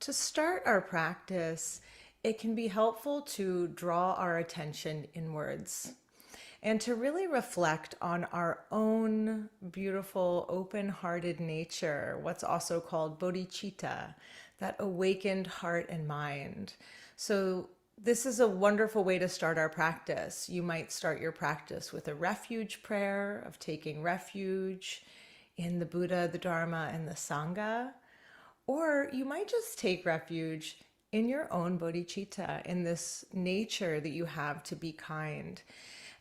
To start our practice, it can be helpful to draw our attention inwards and to really reflect on our own beautiful, open hearted nature, what's also called bodhicitta, that awakened heart and mind. So, this is a wonderful way to start our practice. You might start your practice with a refuge prayer of taking refuge in the Buddha, the Dharma, and the Sangha. Or you might just take refuge in your own bodhicitta, in this nature that you have to be kind.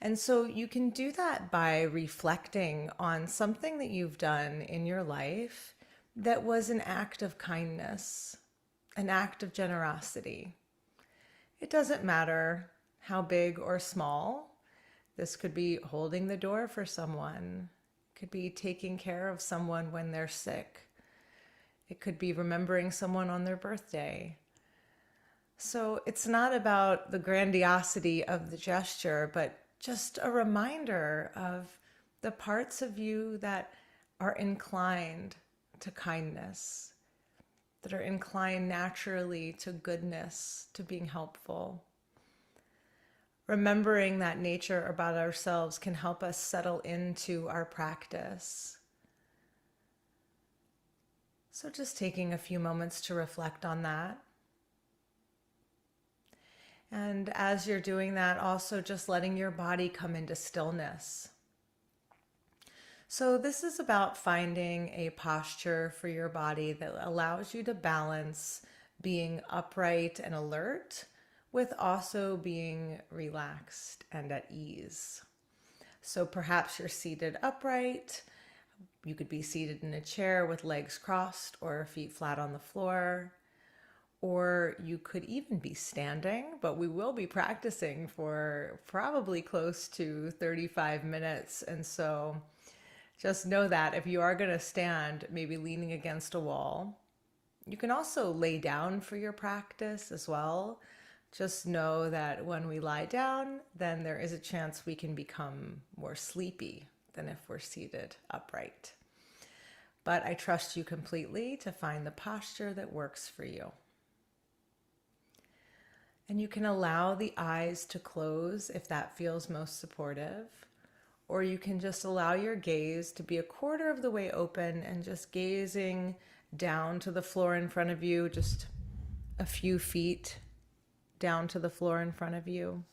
And so you can do that by reflecting on something that you've done in your life that was an act of kindness, an act of generosity. It doesn't matter how big or small. This could be holding the door for someone, it could be taking care of someone when they're sick. It could be remembering someone on their birthday. So it's not about the grandiosity of the gesture, but just a reminder of the parts of you that are inclined to kindness, that are inclined naturally to goodness, to being helpful. Remembering that nature about ourselves can help us settle into our practice. So just taking a few moments to reflect on that. And as you're doing that, also just letting your body come into stillness. So this is about finding a posture for your body that allows you to balance being upright and alert with also being relaxed and at ease. So perhaps you're seated upright. You could be seated in a chair with legs crossed or feet flat on the floor. Or you could even be standing, but we will be practicing for probably close to 35 minutes. And so just know that if you are going to stand, maybe leaning against a wall, you can also lay down for your practice as well. Just know that when we lie down, then there is a chance we can become more sleepy than if we're seated upright. But I trust you completely to find the posture that works for you. And you can allow the eyes to close if that feels most supportive, or you can just allow your gaze to be a quarter of the way open and just gazing down to the floor in front of you, just a few feet down to the floor in front of you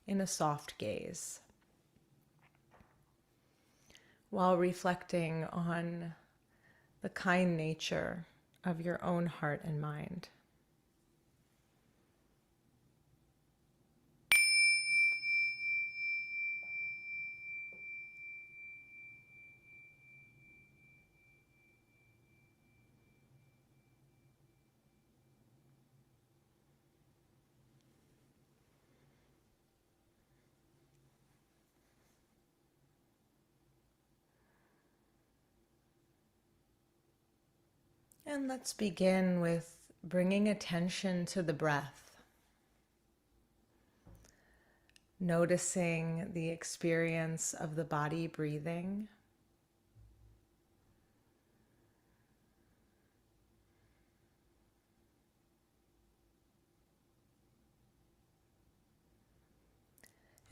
in a soft gaze, while reflecting on the kind nature of your own heart and mind. And let's begin with bringing attention to the breath, noticing the experience of the body breathing.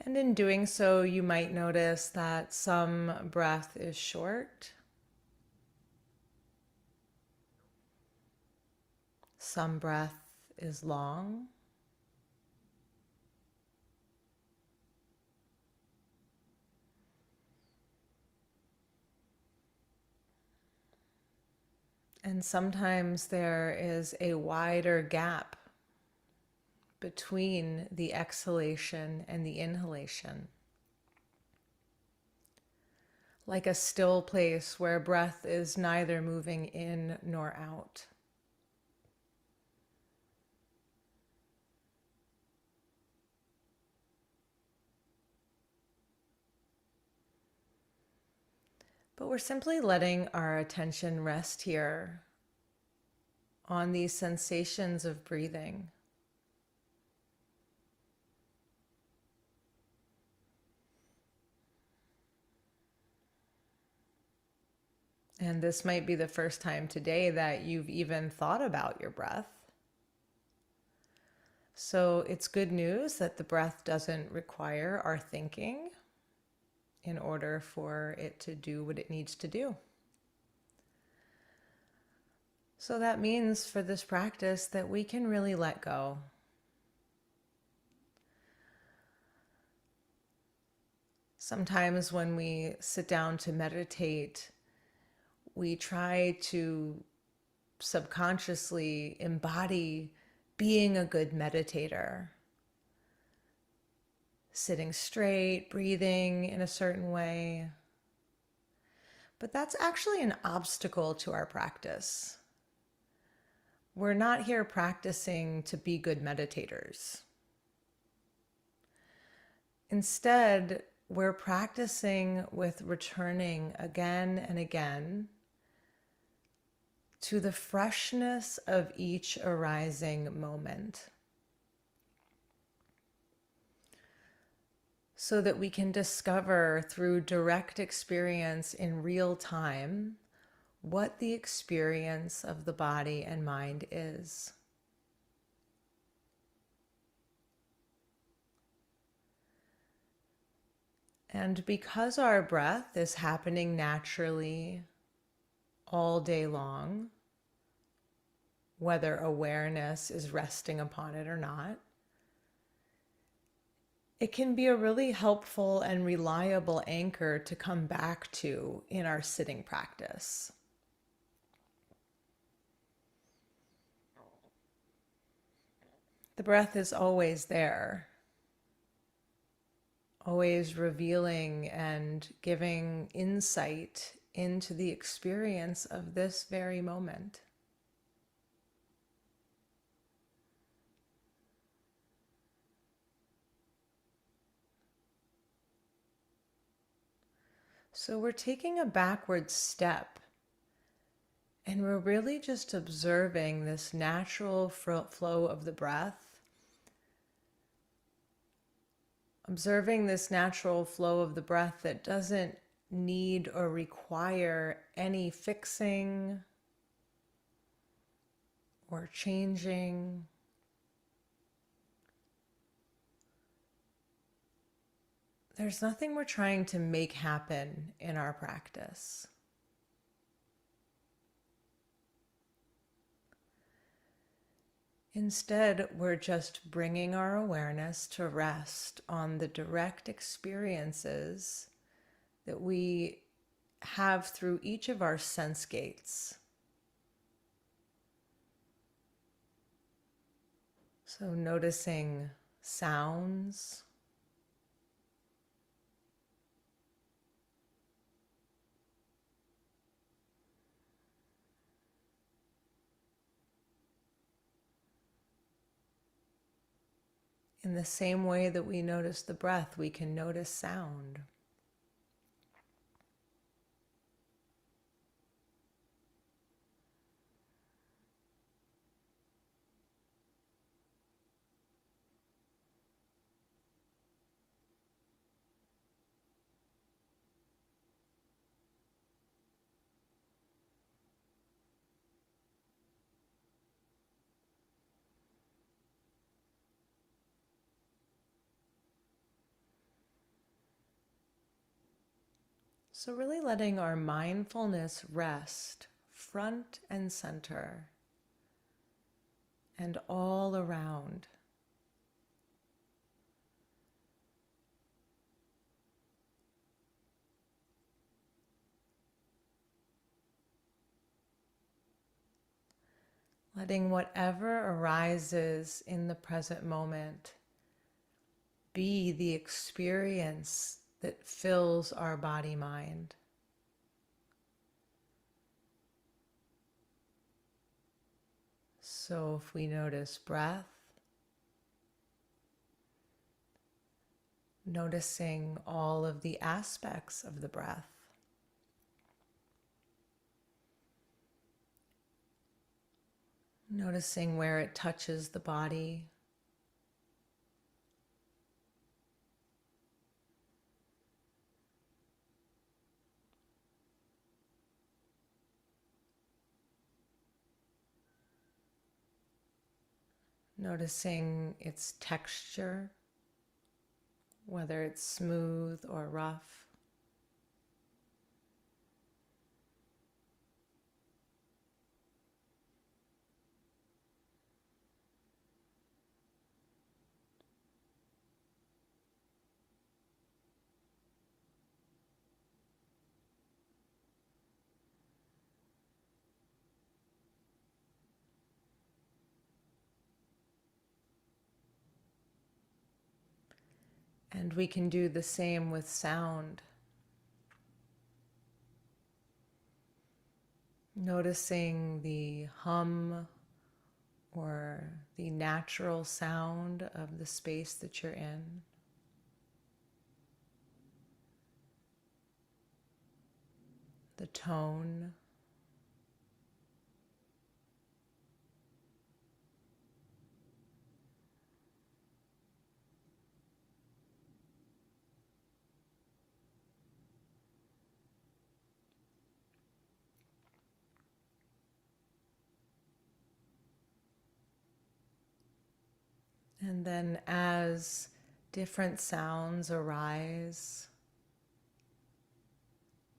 And in doing so, you might notice that some breath is short, some breath is long, and sometimes there is a wider gap between the exhalation and the inhalation, like a still place where breath is neither moving in nor out. But we're simply letting our attention rest here on these sensations of breathing. And this might be the first time today that you've even thought about your breath. So it's good news that the breath doesn't require our thinking in order for it to do what it needs to do. So that means for this practice that we can really let go. Sometimes when we sit down to meditate, we try to subconsciously embody being a good meditator, sitting straight, breathing in a certain way. But that's actually an obstacle to our practice. We're not here practicing to be good meditators. Instead, we're practicing with returning again and again to the freshness of each arising moment, so that we can discover through direct experience in real time what the experience of the body and mind is. And because our breath is happening naturally all day long, whether awareness is resting upon it or not, it can be a really helpful and reliable anchor to come back to in our sitting practice. The breath is always there, always revealing and giving insight into the experience of this very moment. So we're taking a backward step, and we're really just observing this natural flow of the breath, observing this natural flow of the breath that doesn't need or require any fixing or changing. There's nothing we're trying to make happen in our practice. Instead, we're just bringing our awareness to rest on the direct experiences that we have through each of our sense gates. So noticing sounds, in the same way that we notice the breath, we can notice sound. So really letting our mindfulness rest front and center and all around. Letting whatever arises in the present moment be the experience that fills our body-mind. So if we notice breath, noticing all of the aspects of the breath. Noticing where it touches the body. noticing its texture, whether it's smooth or rough. And we can do the same with sound. Noticing the hum or the natural sound of the space that you're in. The tone. And then as different sounds arise,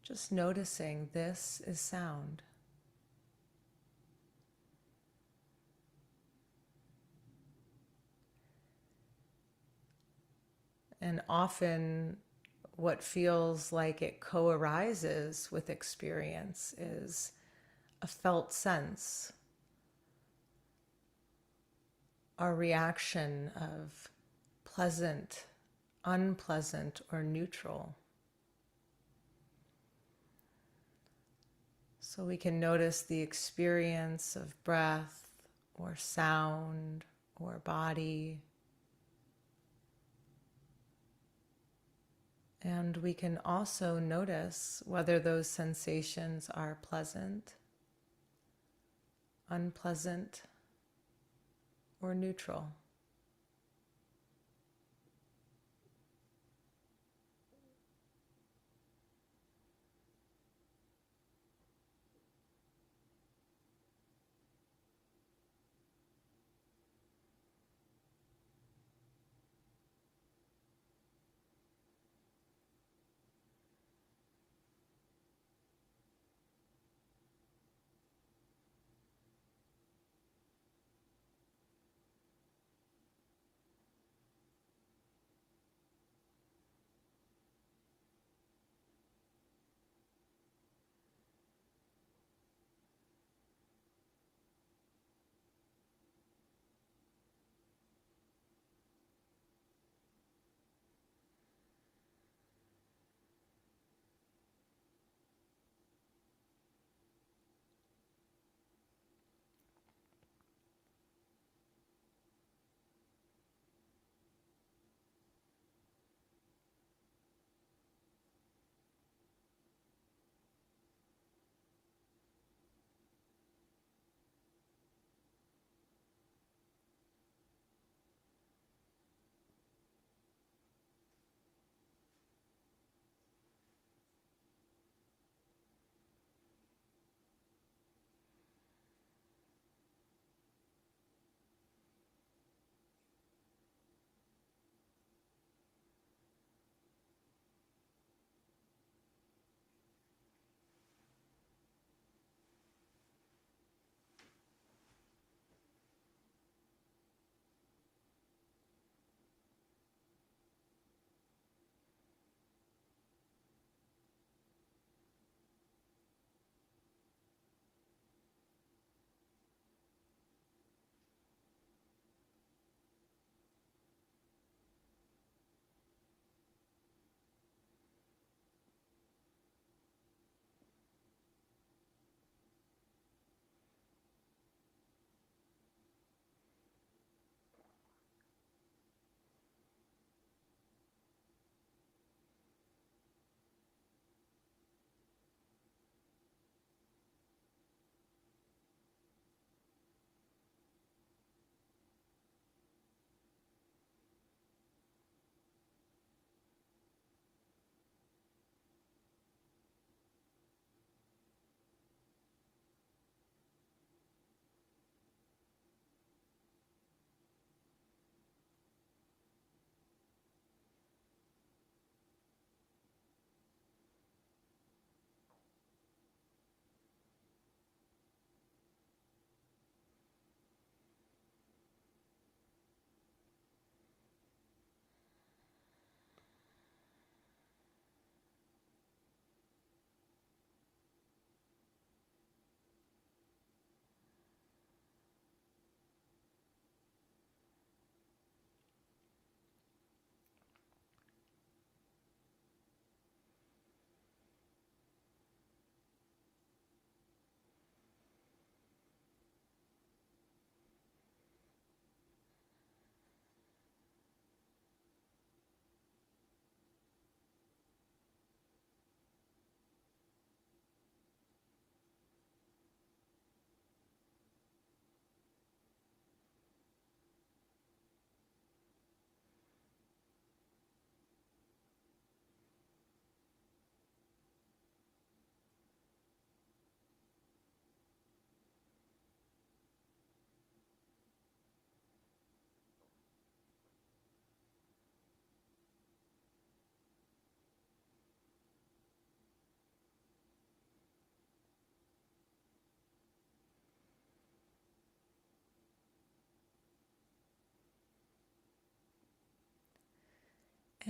just noticing this is sound. And often what feels like it co-arises with experience is a felt sense, our reaction of pleasant, unpleasant, or neutral. So we can notice the experience of breath or sound or body. And we can also notice whether those sensations are pleasant, unpleasant, or neutral.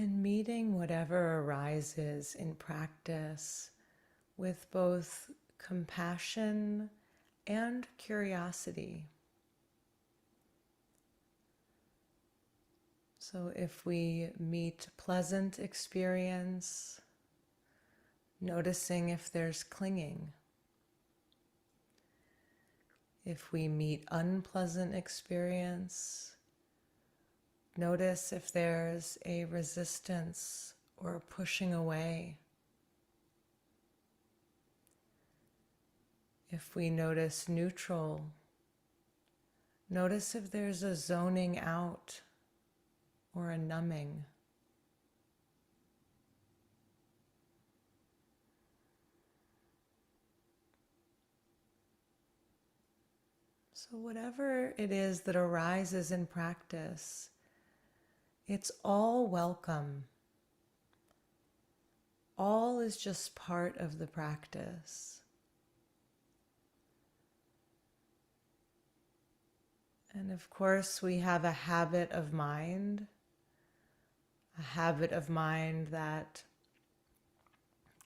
And meeting whatever arises in practice with both compassion and curiosity. So if we meet pleasant experience, noticing if there's clinging. If we meet unpleasant experience, notice if there's a resistance or a pushing away. If we notice neutral, notice if there's a zoning out or a numbing. So whatever it is that arises in practice, it's all welcome. All is just part of the practice. And of course, we have a habit of mind that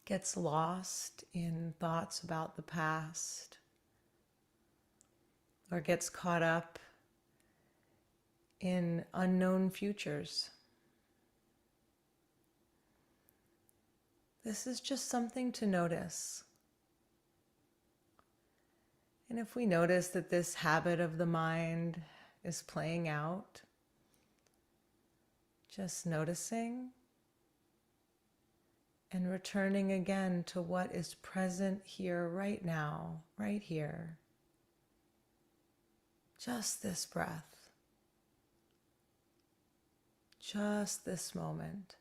gets lost in thoughts about the past or gets caught up in unknown futures. This is just something to notice. And if we notice that this habit of the mind is playing out, just noticing and returning again to what is present here, right now, right here. Just this breath, just this moment.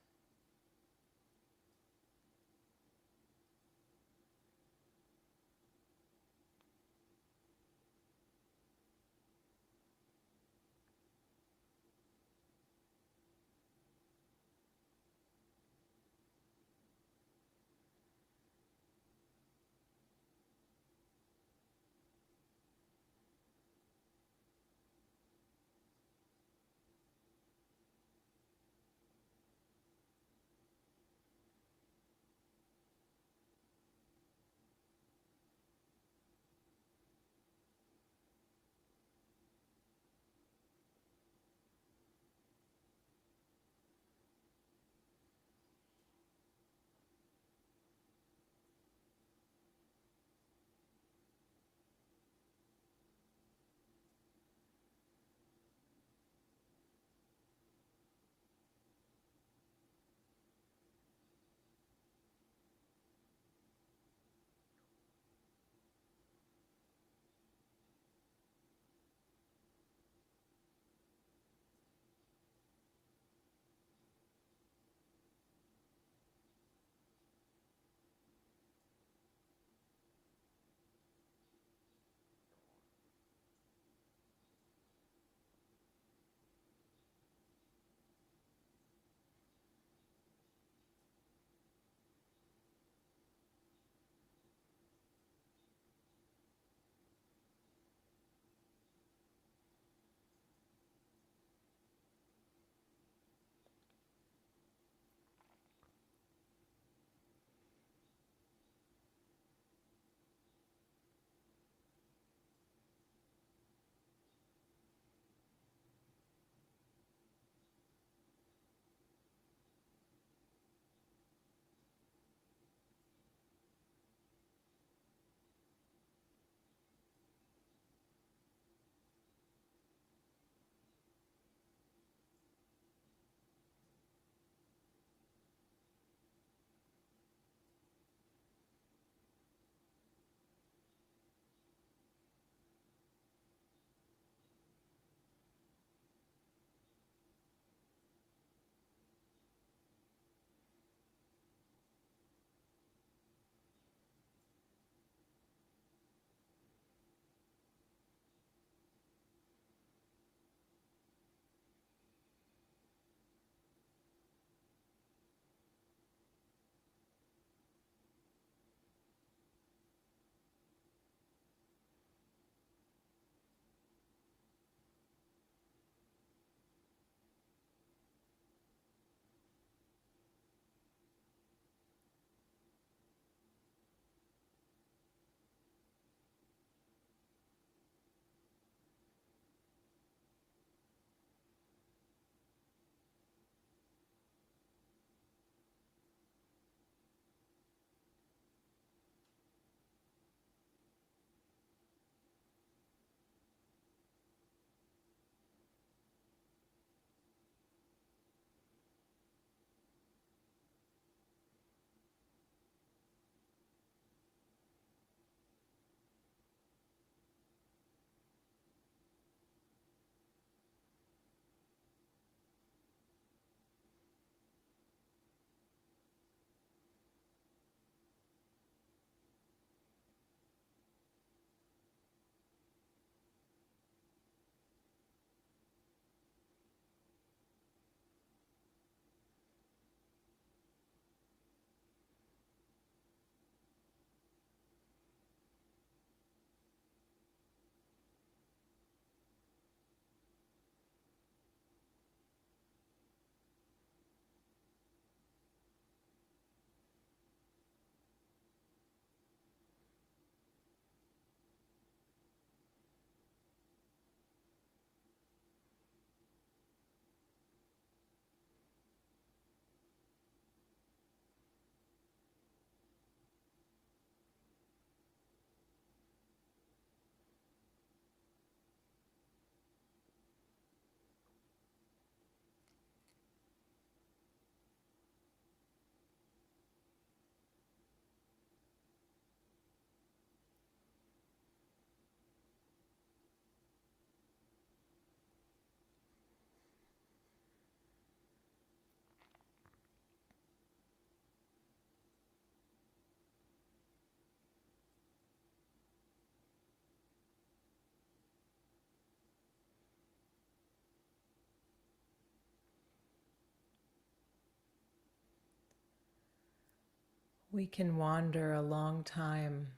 We can wander a long time,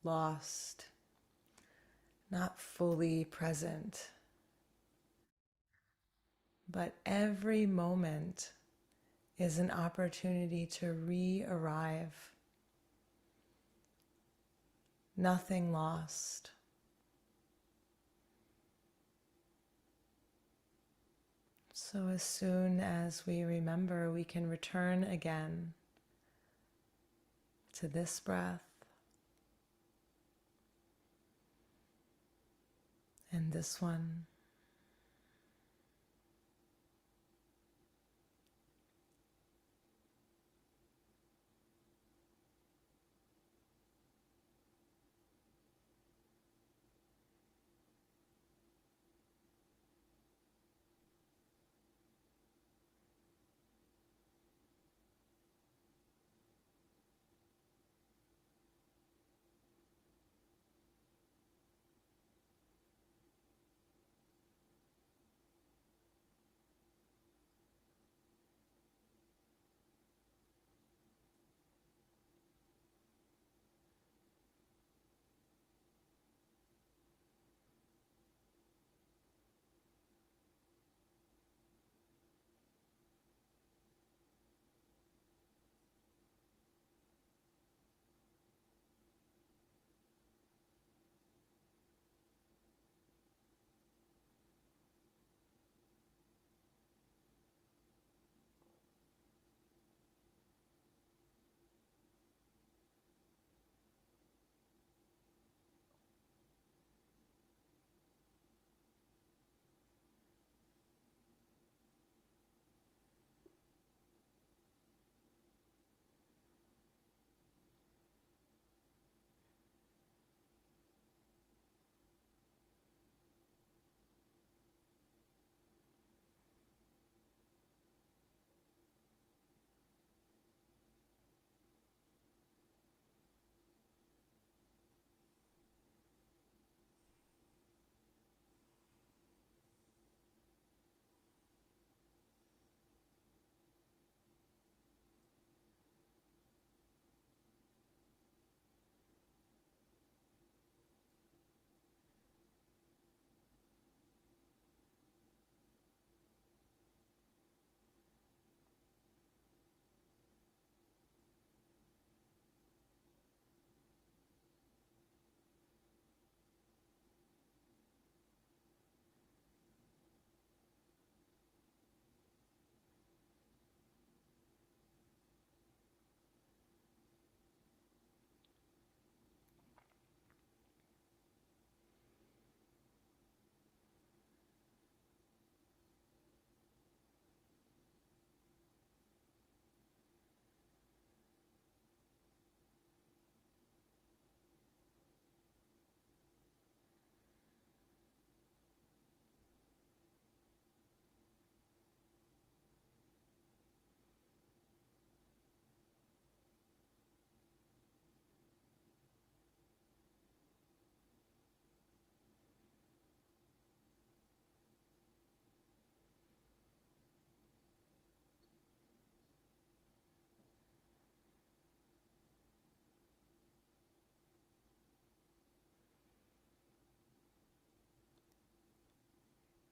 lost, not fully present, but every moment is an opportunity to re-arrive. Nothing lost. So as soon as we remember, we can return again to this breath and this one.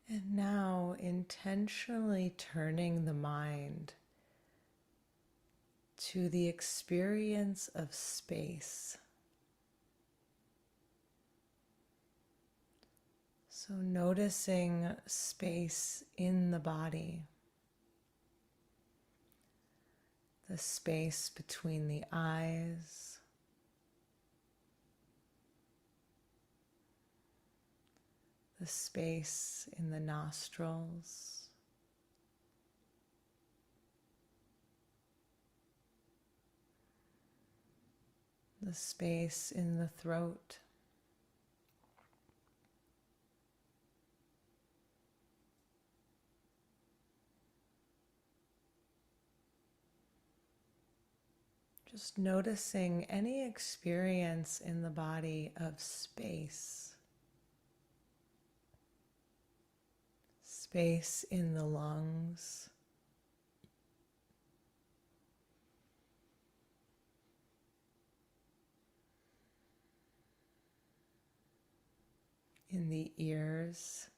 And now intentionally turning the mind to the experience of space. So noticing space in the body, the space between the eyes, the space in the nostrils, the space in the throat. Just noticing any experience in the body of space. Space in the lungs. in the ears,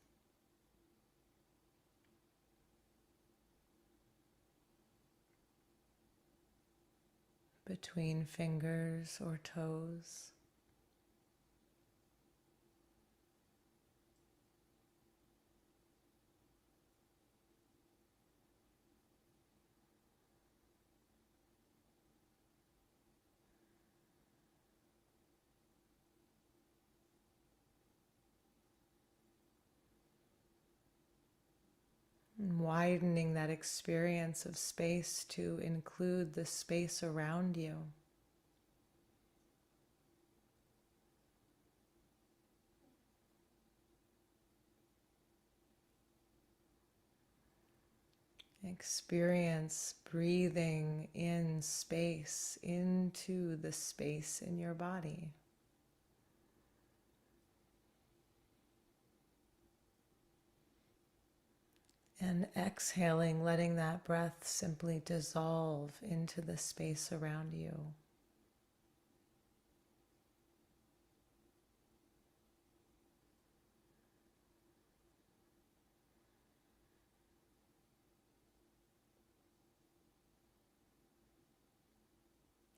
between fingers or toes. And widening that experience of space to include the space around you. Experience breathing in space into the space in your body. And exhaling, letting that breath simply dissolve into the space around you.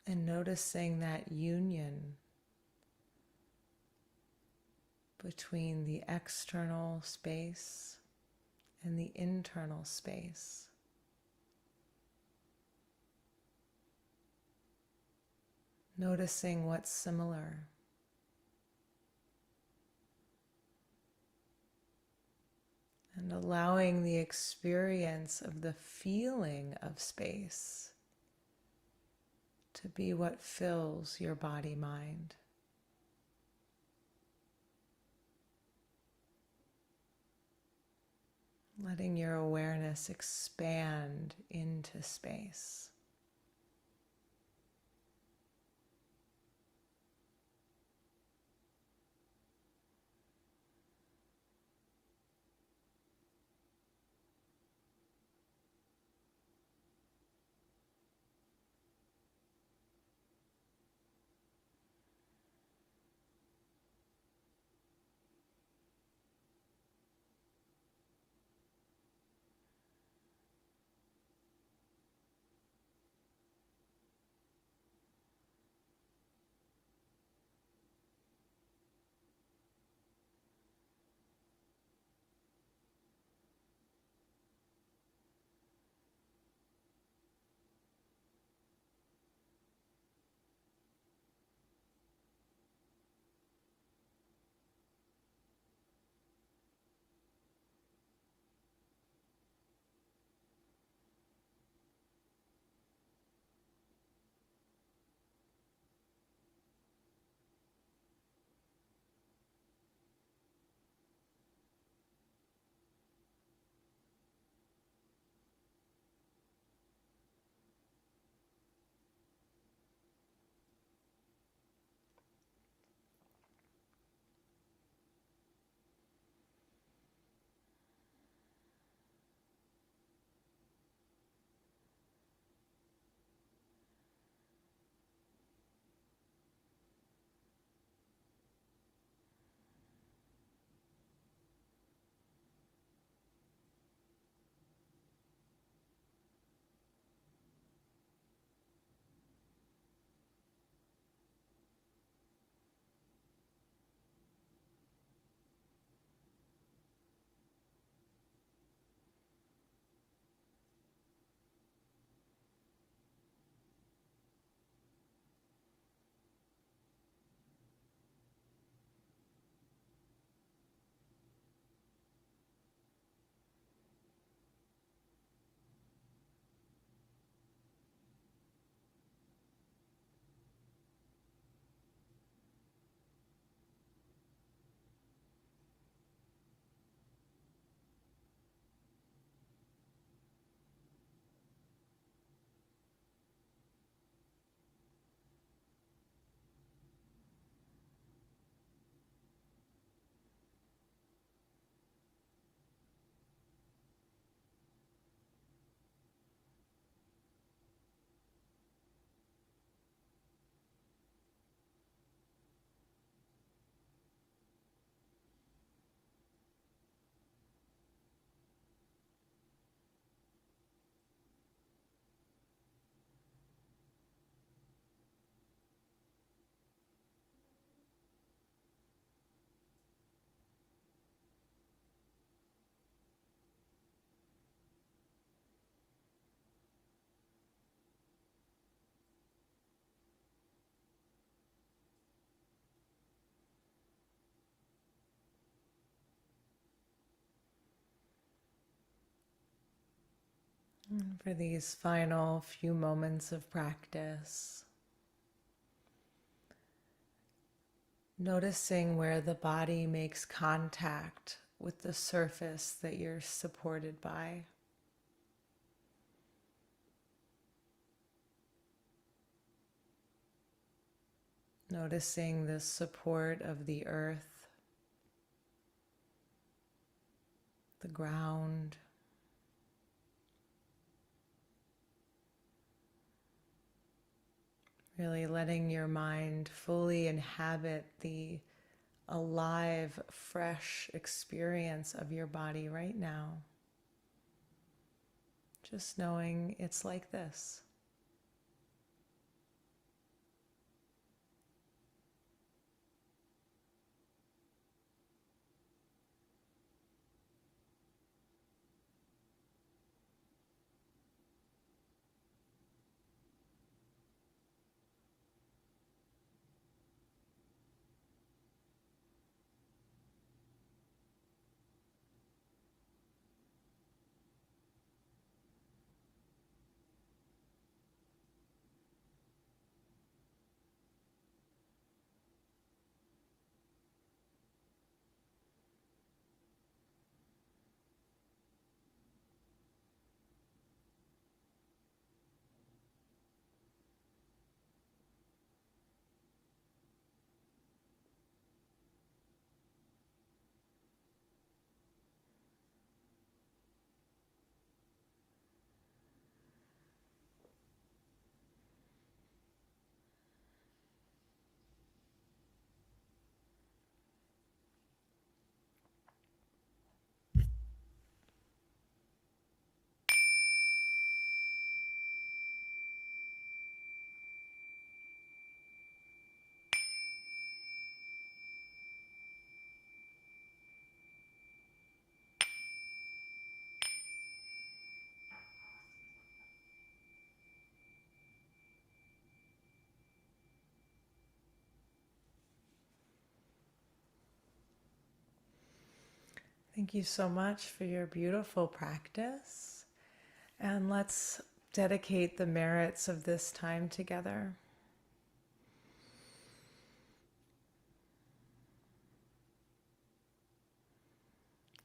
And noticing that union between the external space and the internal space. Noticing what's similar. And allowing the experience of the feeling of space to be what fills your body-mind. Letting your awareness expand into space. For these final few moments of practice, noticing where the body makes contact with the surface that you're supported by. Noticing the support of the earth, the ground. Really letting your mind fully inhabit the alive, fresh experience of your body right now. Just knowing it's like this. Thank you so much for your beautiful practice. And let's dedicate the merits of this time together.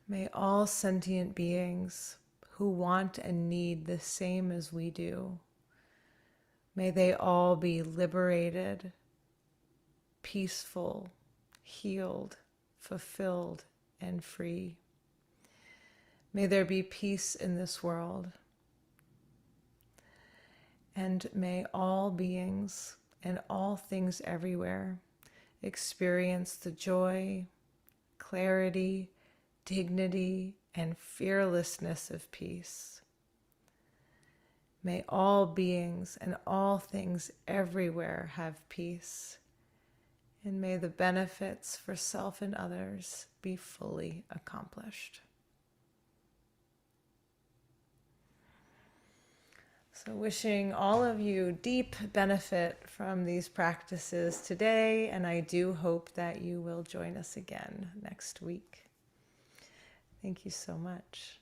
May all sentient beings who want and need the same as we do, may they all be liberated, peaceful, healed, fulfilled, and free. May there be peace in this world. And may all beings and all things everywhere experience the joy, clarity, dignity, and fearlessness of peace. May all beings and all things everywhere have peace. And may the benefits for self and others be fully accomplished. So wishing all of you deep benefit from these practices today, and I do hope that you will join us again next week. Thank you so much.